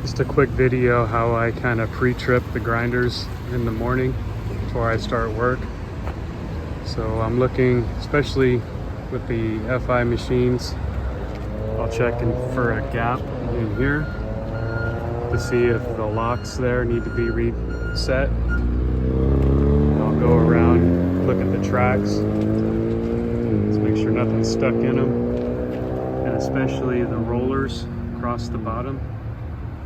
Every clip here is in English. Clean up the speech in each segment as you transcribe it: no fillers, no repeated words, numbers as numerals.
Just a quick video how I kind of pre-trip the grinders in the morning before I start work. So I'm looking, especially with the FI machines, I'll check for a gap in here to see if the locks there need to be reset. And I'll go around, look at the tracks, just make sure nothing's stuck in them, and especially the rollers across the bottom.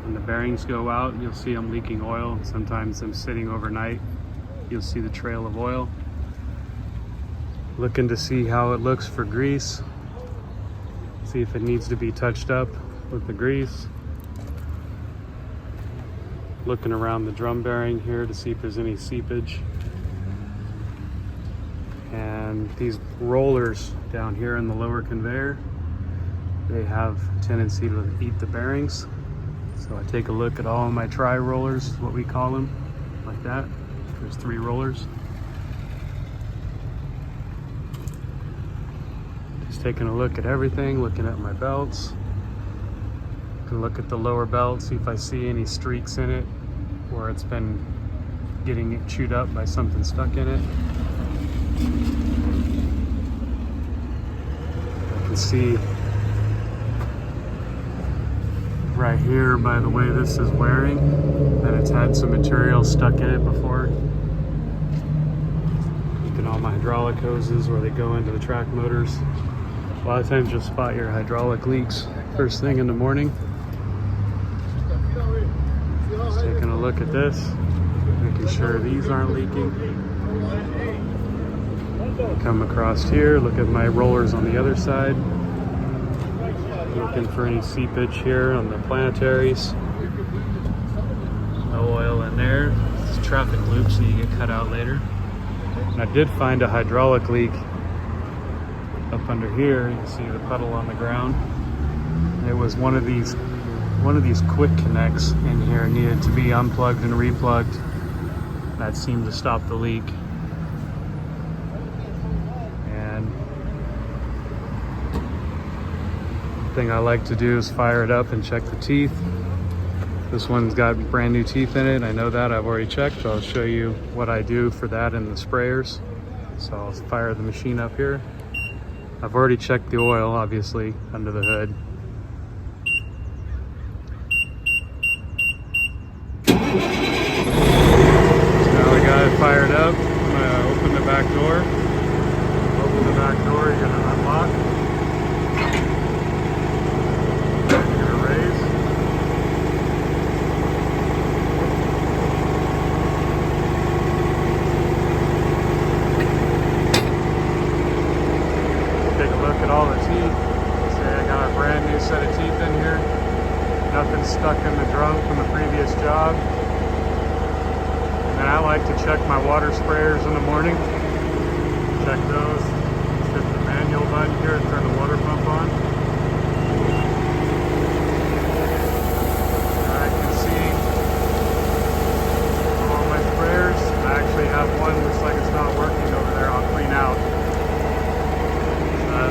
When the bearings go out, you'll see them leaking oil. Sometimes them sitting overnight, you'll see the trail of oil. Looking to see how it looks for grease. See if it needs to be touched up with the grease. Looking around the drum bearing here to see if there's any seepage. And these rollers down here in the lower conveyor, they have a tendency to eat the bearings. So I take a look at all of my tri-rollers, what we call them, like that. There's 3 rollers. Just taking a look at everything, looking at my belts. Can look at the lower belt, see if I see any streaks in it where it's been getting chewed up by something stuck in it. I can see right here, by the way this is wearing, that it's had some material stuck in it before. Look at all my hydraulic hoses where they go into the track motors. A lot of times you'll spot your hydraulic leaks first thing in the morning. Just taking a look at this, making sure these aren't leaking. Come across here, look at my rollers on the other side. Looking for any seepage here on the planetaries. No oil in there. It's a traffic loop, so you get cut out later. And I did find a hydraulic leak up under here. You can see the puddle on the ground. It was one of these quick connects in here needed to be unplugged and replugged. That seemed to stop the leak. Thing I like to do is fire it up and check the teeth. This one's got brand new teeth in it. I know that, I've already checked. I'll show you what I do for that in the sprayers. So I'll fire the machine up here. I've already checked the oil, obviously, under the hood. So now we got it fired up. I'm gonna open the back door. Open the back door, you're gonna unlock. All the teeth. See, I got a brand new set of teeth in here. Nothing stuck in the drum from the previous job. And then I like to check my water sprayers in the morning. Check those. Just hit the manual button here and turn the water pump on. And I can see all my sprayers. I actually have one looks like it's not working over there. I'll clean out.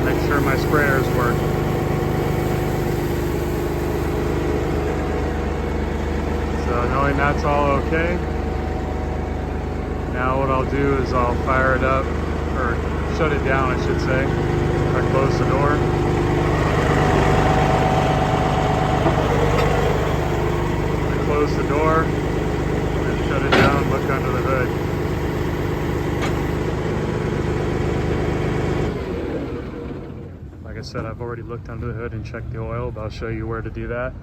Make sure my sprayers work. So knowing that's all okay, now what I'll do is I'll fire it up, or shut it down I should say. I close the door. I close the door and shut it down, look under the hood. Like I said, I've already looked under the hood and checked the oil, but I'll show you where to do that.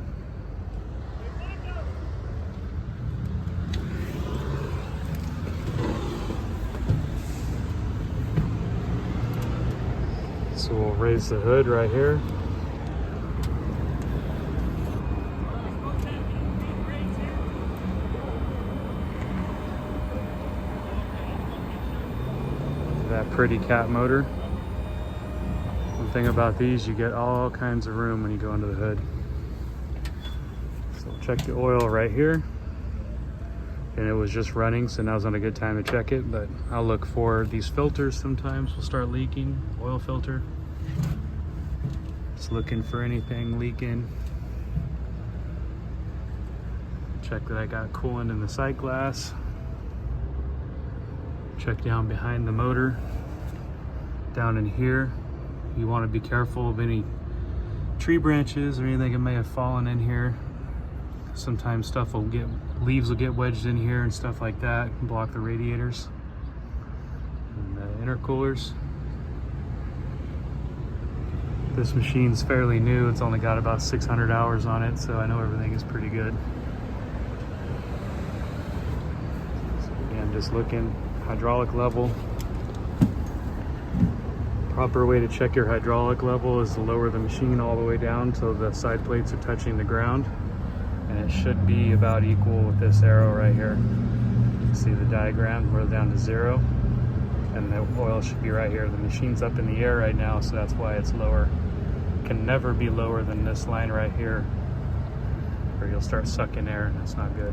So we'll raise the hood right here. That pretty cat motor. One thing about these, you get all kinds of room when you go under the hood. So we'll check the oil right here. And it was just running, so now's not a good time to check it, but I'll look for these filters sometimes will start leaking, oil filter. Just looking for anything leaking. Check that I got coolant in the sight glass. Check down behind the motor. Down in here, you want to be careful of any tree branches or anything that may have fallen in here. Sometimes leaves will get wedged in here and stuff like that, and block the radiators and the intercoolers. This machine's fairly new. It's only got about 600 hours on it, so I know everything is pretty good. So again, just looking, hydraulic level. Proper way to check your hydraulic level is to lower the machine all the way down so the side plates are touching the ground. And it should be about equal with this arrow right here. See the diagram, we're down to 0. And the oil should be right here. The machine's up in the air right now, so that's why it's lower. It can never be lower than this line right here, or you'll start sucking air and that's not good.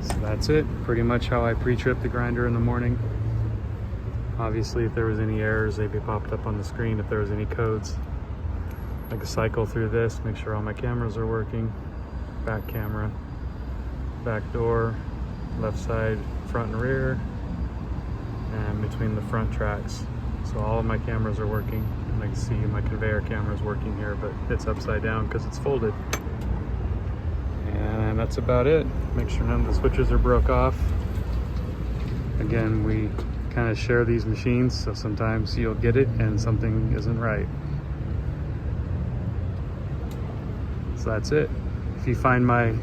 So that's it, pretty much how I pre-trip the grinder in the morning. Obviously, if there was any errors, they'd be popped up on the screen. If there was any codes, I can cycle through this, make sure all my cameras are working. Back camera, back door, left side, front and rear, and between the front tracks. So all of my cameras are working. And I can see my conveyor camera is working here, but it's upside down because it's folded. And that's about it. Make sure none of the switches are broke off. Again, we kind of share these machines, so sometimes you'll get it and something isn't right. So that's it. If you find my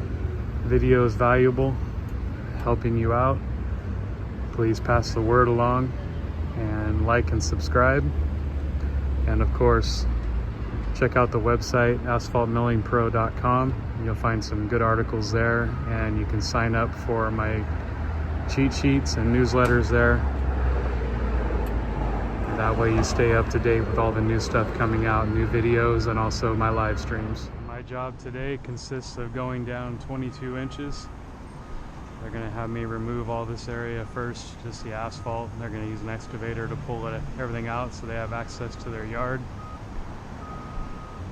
videos valuable, helping you out, please pass the word along and like and subscribe. And of course, check out the website asphaltmillingpro.com. You'll find some good articles there, and you can sign up for my cheat sheets and newsletters there. That way you stay up to date with all the new stuff coming out, new videos, and also my live streams. My job today consists of going down 22 inches. They're gonna have me remove all this area first, just the asphalt. They're gonna use an excavator to pull everything out so they have access to their yard.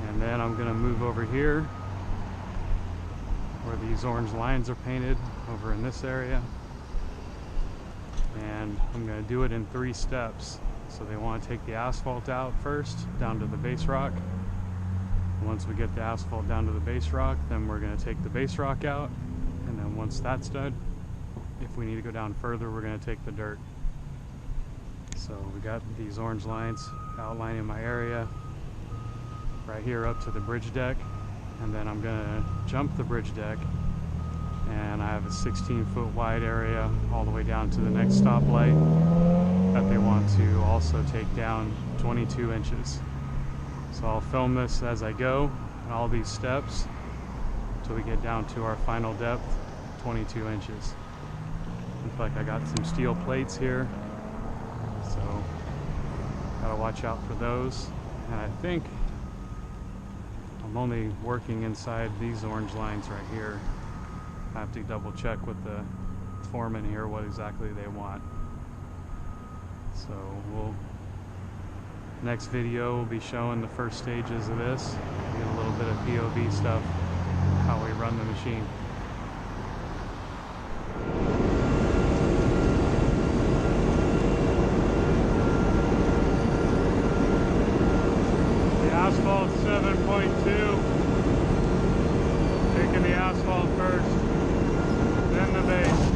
And then I'm gonna move over here where these orange lines are painted over in this area. And I'm gonna do it in 3 steps. So they want to take the asphalt out first, down to the base rock. Once we get the asphalt down to the base rock, then we're going to take the base rock out. And then once that's done, if we need to go down further, we're going to take the dirt. So we got these orange lines outlining my area right here up to the bridge deck. And then I'm going to jump the bridge deck. And I have a 16-foot wide area all the way down to the next stoplight that they want to also take down 22 inches. So I'll film this as I go, and all these steps, until we get down to our final depth, 22 inches. Looks like I got some steel plates here, so gotta watch out for those. And I think I'm only working inside these orange lines right here. I have to double check with the foreman here what exactly they want. So next video will be showing the first stages of this. Get a little bit of POV stuff, how we run the machine. The asphalt 7.2. Taking the asphalt first, then the base.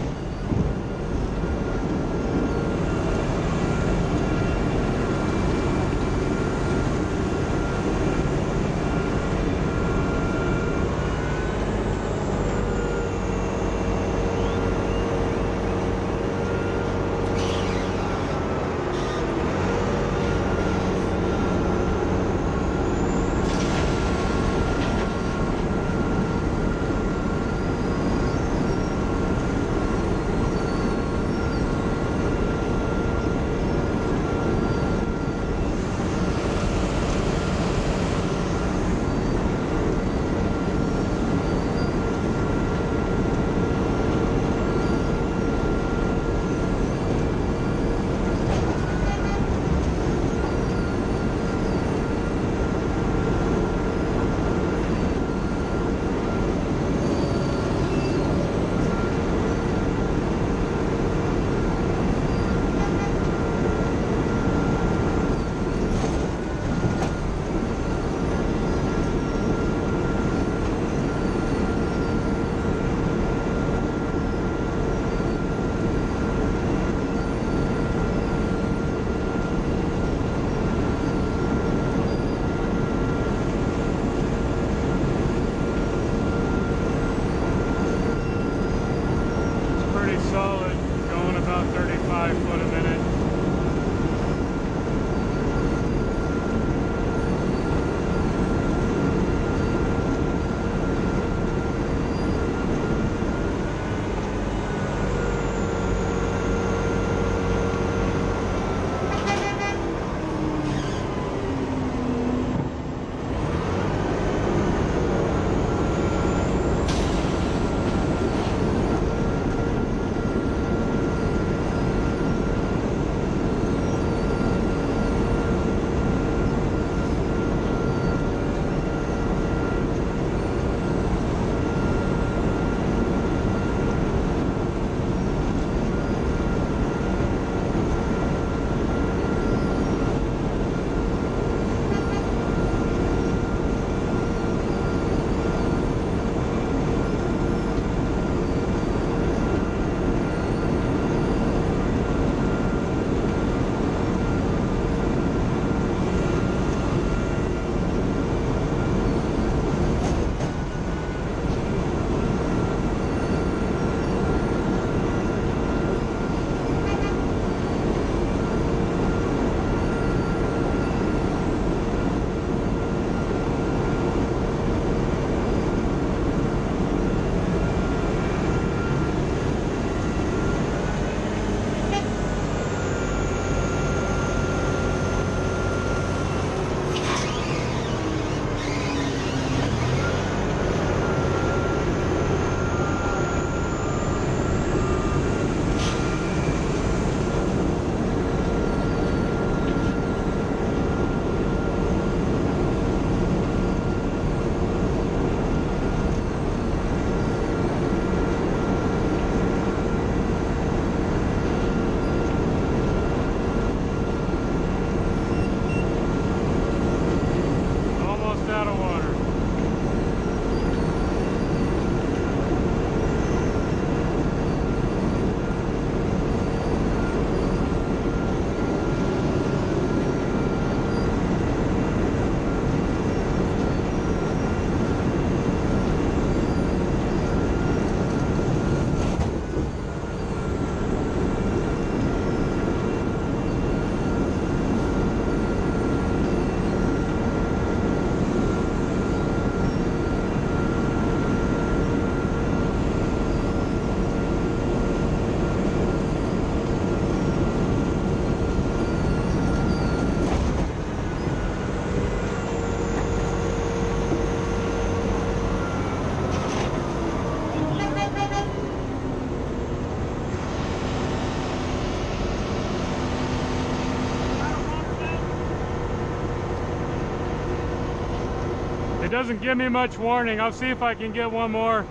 It doesn't give me much warning. I'll see if I can get one more.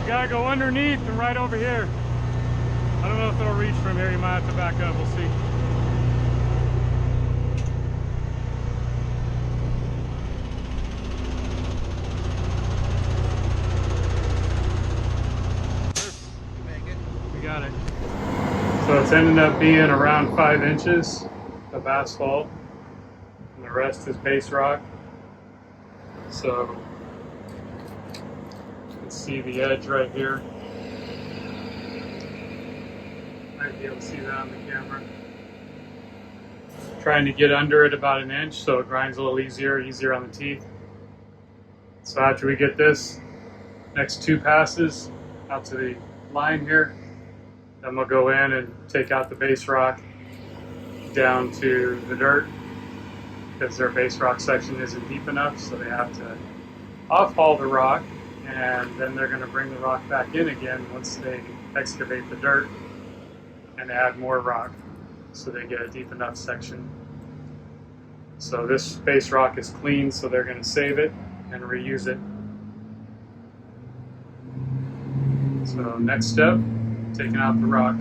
Gotta go underneath and right over here. I don't know if it'll reach from here. You might have to back up. We'll see. We got it. So it's ended up being around 5 inches of asphalt, and the rest is base rock. So see the edge right here. Might be able to see that on the camera. Trying to get under it about an inch so it grinds a little easier on the teeth. So after we get this, next 2 passes out to the line here, then we'll go in and take out the base rock down to the dirt because their base rock section isn't deep enough, so they have to off-haul the rock, and then they're going to bring the rock back in again once they excavate the dirt and add more rock so they get a deep enough section. So this base rock is clean, so they're going to save it and reuse it. So next step, taking out the rock.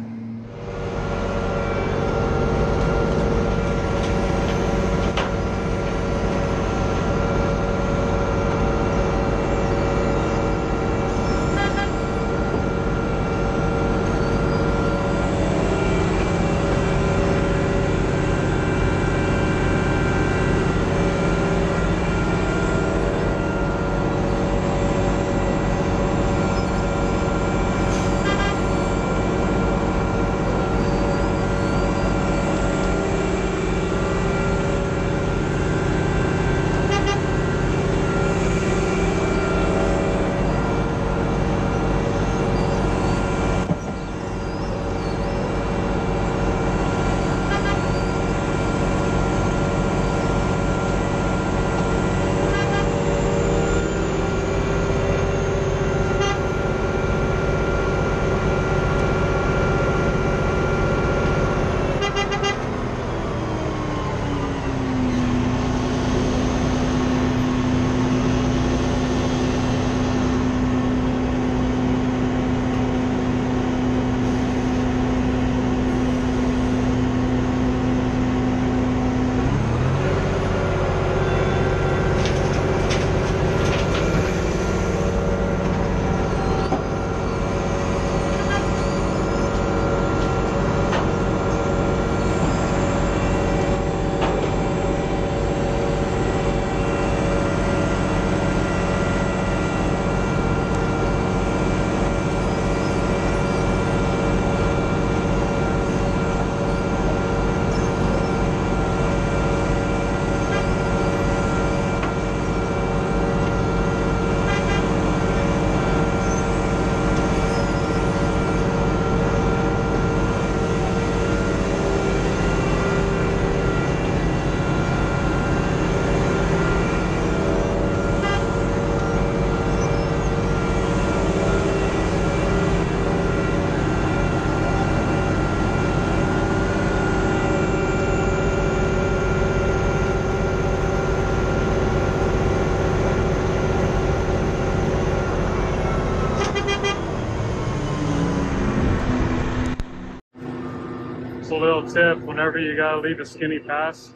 Just a little tip, whenever you gotta leave a skinny pass,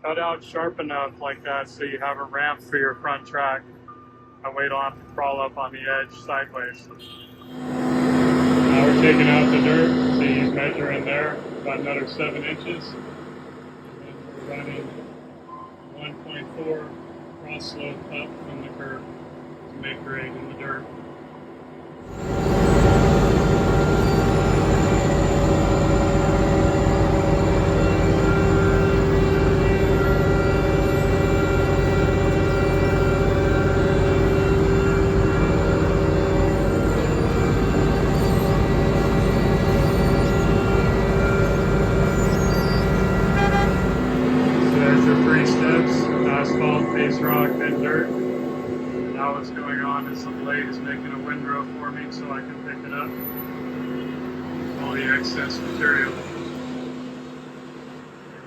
cut out sharp enough like that so you have a ramp for your front track. That way you don't have to crawl up on the edge sideways. Now we're taking out the dirt, so you measure in there about another 7 inches. And we're running 1.4 cross slope up from the curb to make grade in the dirt. Asphalt, base rock, then dirt. Now what's going on is the blade is making a windrow for me so I can pick it up. All the excess material.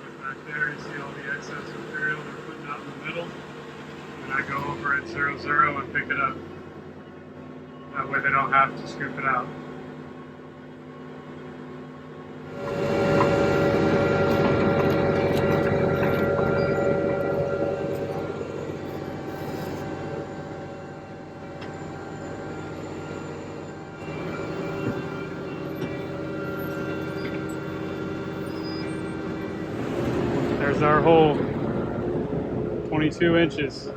Look back there, you see all the excess material they're putting out in the middle. And I go over at 0, and pick it up. That way they don't have to scoop it out. There's our hole, 22 inches.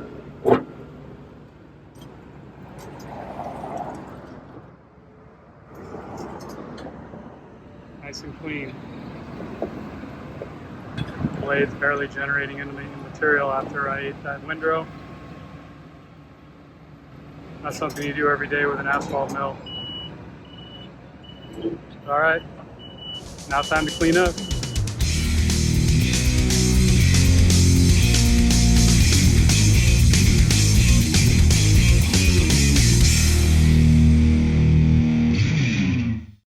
Nice and clean. Blade's barely generating any material after I ate that windrow. That's something you do every day with an asphalt mill. All right, now time to clean up.